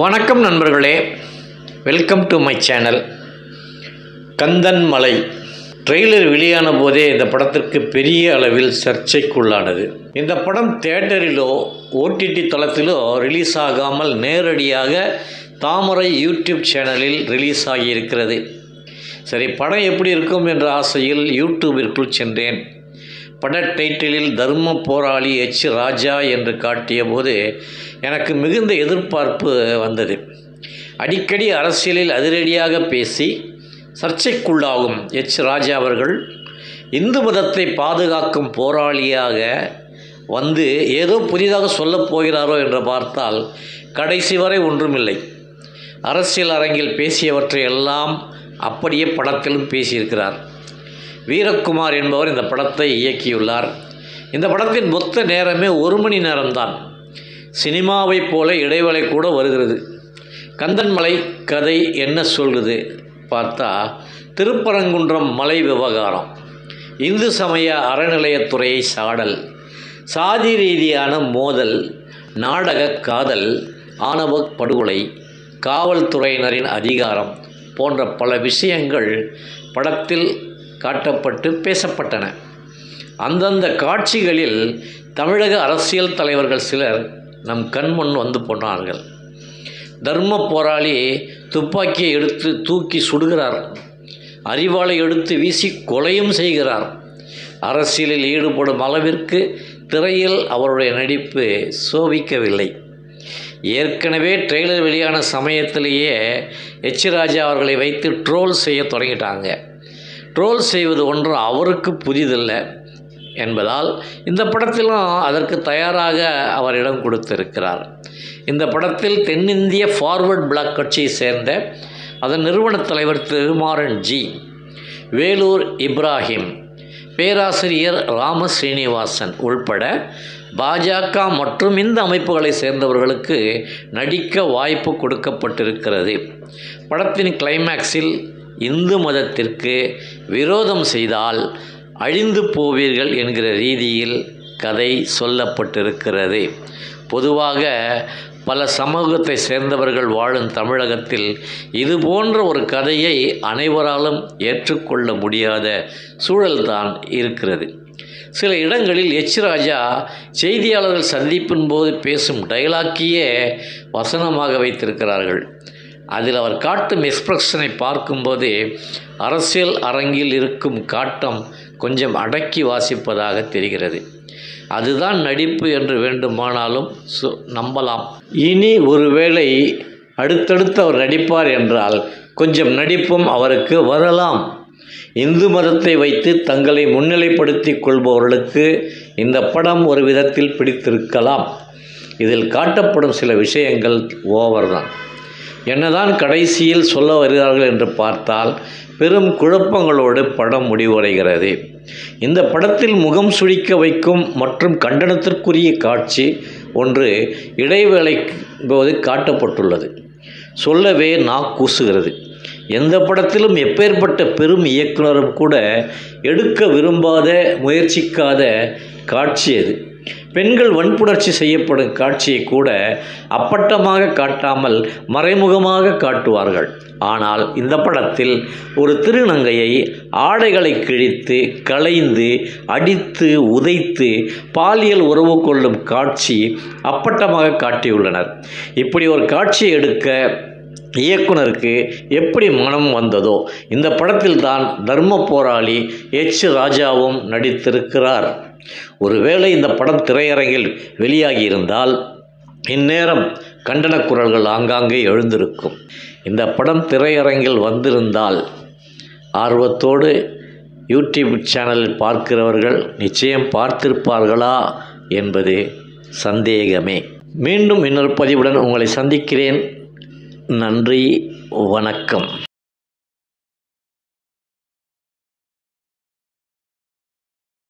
வணக்கம் நண்பர்களே, welcome to my channel. Kandhan Malai trailer வெளியான போதே இந்த படத்திற்கு பெரிய அளவில் சர்ச்சைக்குள்ளானது. இந்த படம் தியேட்டரிலோ ஓடிடி தளத்திலோ ரிலீஸ் ஆகாமல் நேரடியாக தாமரை யூடியூப் சேனலில் ரிலீஸ் ஆகியிருக்கிறது. சரி, படம் எப்படி இருக்கும் என்ற ஆசையில் யூடியூபிற்குள் சென்றேன். பட டைட்டிலில் தர்ம போராளி எச் ராஜா என்று காட்டிய போது எனக்கு மிகுந்த எதிர்பார்ப்பு வந்தது. அடிக்கடி அரசியலில் அதிரடியாக பேசி சர்ச்சைக்குள்ளாகும் எச் ராஜா அவர்கள் இந்து மதத்தை பாதுகாக்கும் போராளியாக வந்து ஏதோ புதிதாக சொல்லப் போகிறாரோ என்று பார்த்தால் கடைசி வரை ஒன்றுமில்லை. அரசியல் அரங்கில் பேசியவற்றை எல்லாம் அப்படியே படத்திலும் பேசியிருக்கிறார். வீரக்குமார் என்பவர் இந்த படத்தை இயக்கியுள்ளார். இந்த படத்தின் மொத்த நேரமே 1 மணி நேரம்தான். சினிமாவைப் போல இடைவேளை கூட வருகிறது. கந்தன்மலை கதை என்ன சொல்லுது பார்த்தா, திருப்பரங்குன்றம் மலை விவகாரம், இந்து சமய அறநிலையத்துறையை சாடல், சாதி ரீதியான மோதல், நாடக காதல், ஆணவ படுகொலை, காவல்துறையினரின் அதிகாரம் போன்ற பல விஷயங்கள் படத்தில் காட்டப்பட்டு பேசப்பட்டன. அந்தந்த காட்சிகளில் தமிழக அரசியல் தலைவர்கள் சிலர் நம் கண்முன் வந்து போனார்கள். தர்ம போராளி துப்பாக்கியை எடுத்து தூக்கி சுடுகிறார், அரிவாளை எடுத்து வீசி கொலையும் செய்கிறார். அரசியலில் ஈடுபடும் அளவிற்கு திரையில் அவருடைய நடிப்பு சோபிக்கவில்லை. ஏற்கனவே ட்ரெய்லர் வெளியான சமயத்திலேயே எச் ராஜா அவர்களை வைத்து ட்ரோல் செய்ய தொடங்கிட்டாங்க. ட்ரோல் செய்வது ஒன்றும் அவருக்கு புதிதில்லை என்பதால் இந்த படத்திலும் அதற்கு தயாராக அவர் இடம் கொடுத்திருக்கிறார். இந்த படத்தில் தென்னிந்திய ஃபார்வர்ட் பிளாக் கட்சியை சேர்ந்த அதன் நிறுவனத் தலைவர் திருமாறன் ஜி, வேலூர் இப்ராஹிம், பேராசிரியர் ராம ஸ்ரீனிவாசன் உள்பட பாஜக மற்றும் இந்த அமைப்புகளை சேர்ந்தவர்களுக்கு நடிக்க வாய்ப்பு கொடுக்கப்பட்டிருக்கிறது. படத்தின் கிளைமேக்ஸில் இந்து மதத்திற்கு விரோதம் செய்தால் அழிந்து போவீர்கள் என்கிற ரீதியில் கதை சொல்லப்பட்டிருக்கிறது. பொதுவாக பல சமூகத்தை சேர்ந்தவர்கள் வாழும் தமிழகத்தில் இது போன்ற ஒரு கதையை அனைவராலும் ஏற்றுக்கொள்ள முடியாத சூழல்தான் இருக்கிறது. சில இடங்களில் எச் ராஜா செய்தியாளர்கள் சந்திப்பின் போது பேசும் டைலாக்கையே வசனமாக வைத்திருக்கிறார்கள். அதில் அவர் காட்டும் எக்ஸ்பிரஷனை பார்க்கும்போது அரசியல் அரங்கில் இருக்கும் காட்டம் கொஞ்சம் அடக்கி வாசிப்பதாக தெரிகிறது. அதுதான் நடிப்பு என்று வேண்டுமானாலும் நம்பலாம். இனி ஒருவேளை அடுத்தடுத்து அவர் நடிப்பார் என்றால் கொஞ்சம் நடிப்பும் அவருக்கு வரலாம். இந்து மதத்தை வைத்து தங்களை முன்னிலைப்படுத்தி கொள்பவர்களுக்கு இந்த படம் ஒரு விதத்தில் பிடித்திருக்கலாம். இதில் காட்டப்படும் சில விஷயங்கள் ஓவர் தான். என்னதான் கடைசியில் சொல்ல வருகிறார்கள் என்று பார்த்தால் பெரும் குழப்பங்களோடு படம் முடிவடைகிறது. இந்த படத்தில் முகம் சுழிக்க வைக்கும் மற்றும் கண்டனத்திற்குரிய காட்சி ஒன்று இடைவேளை போது காட்டப்பட்டுள்ளது. சொல்லவே கூசுகிறது. எந்த படத்திலும் எப்பேற்பட்ட பெரும் இயக்குனரும் கூட எடுக்க விரும்பாத முயற்சிக்காத காட்சி அது. பெண்கள் வன்புணர்ச்சி செய்யப்படும் காட்சியை கூட அப்பட்டமாக காட்டாமல் மறைமுகமாக காட்டுவார்கள். ஆனால் இந்த படத்தில் ஒரு திருநங்கையை ஆடைகளை கிழித்து களைந்து அடித்து உதைத்து பாலியல் உறவு கொள்ளும் காட்சி அப்பட்டமாக காட்டியுள்ளனர். இப்படி ஒரு காட்சியை எடுக்க இயக்குனருக்கு எப்படி மனம் வந்ததோ இந்த படத்தில் தான் தர்ம போராளி எச் ராஜாவும் நடித்திருக்கிறார். ஒருவேளை இந்த படம் திரையரங்கில் வெளியாகியிருந்தால் இந்நேரம் கண்டன குரல்கள் ஆங்காங்கே எழுந்திருக்கும். இந்த படம் திரையரங்கில் வந்திருந்தால் ஆர்வத்தோடு யூடியூப் சேனலில் பார்க்கிறவர்கள் நிச்சயம் பார்த்திருப்பார்களா என்பது சந்தேகமே. மீண்டும் இன்னொரு பதிவுடன் உங்களை சந்திக்கிறேன். நன்றி, வணக்கம்.